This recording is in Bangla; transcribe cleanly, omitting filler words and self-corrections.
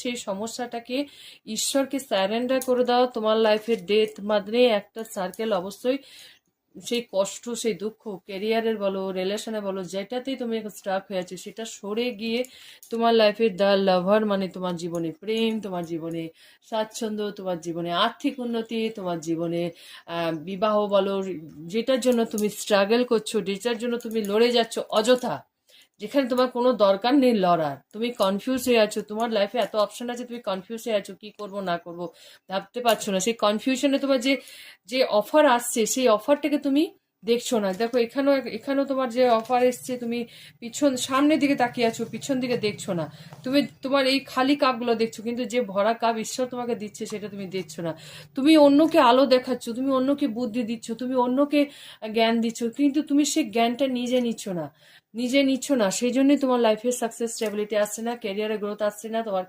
সেই সমস্যাটাকে ঈশ্বরকে স্যারেন্ডার করে দাও। তোমার লাইফের ডেথ মানে একটা সার্কেল অবশ্যই, সেই কষ্ট, সেই দুঃখ, ক্যারিয়ারের বলো, রিলেশনে বলো, যেটাতেই তুমি স্টাক হয়ে আছো সেটা সরে গিয়ে তোমার লাইফের দ্য লাভার মানে তোমার জীবনে প্রেম, তোমার জীবনে স্বাচ্ছন্দ্য, তোমার জীবনে আর্থিক উন্নতি, তোমার জীবনে বিবাহ বলো, যেটার জন্য তুমি স্ট্রাগল করছো, যেটার জন্য তুমি লড়ে যাচ্ছ অযথা, যেখানে তোমার কোনো দরকার নেই লড়ার, তুমি কনফিউজ হয়ে আছো, তোমার লাইফে এত অপশন আছে, তুমি কনফিউজ হয়ে আছো কি করব না করব ভাবতে পারছো না। সেই কনফিউশনে তোমার যে যে অফার আসছে সেই অফারটাকে তুমি দেখছো না। দেখো এখানেও তোমার যে অফার এসছে, তুমি সামনের দিকে তাকিয়ে আছো, পিছন দিকে দেখছো না। তুমি তোমার এই খালি কাপগুলো দেখছো, কিন্তু যে ভরা কাপ ঈশ্বর তোমাকে দিচ্ছে সেটা তুমি দেখছো না। তুমি অন্যকে আলো দেখাচ্ছ, তুমি অন্যকে বুদ্ধি দিচ্ছ, তুমি অন্যকে জ্ঞান দিচ্ছ, কিন্তু তুমি সেই জ্ঞানটা নিজে নিচ্ছ না। সেই জন্যই তোমার লাইফে সাকসেস স্টেবিলিটি আসছে না, ক্যারিয়ারে গ্রোথ আসছে না, তোমার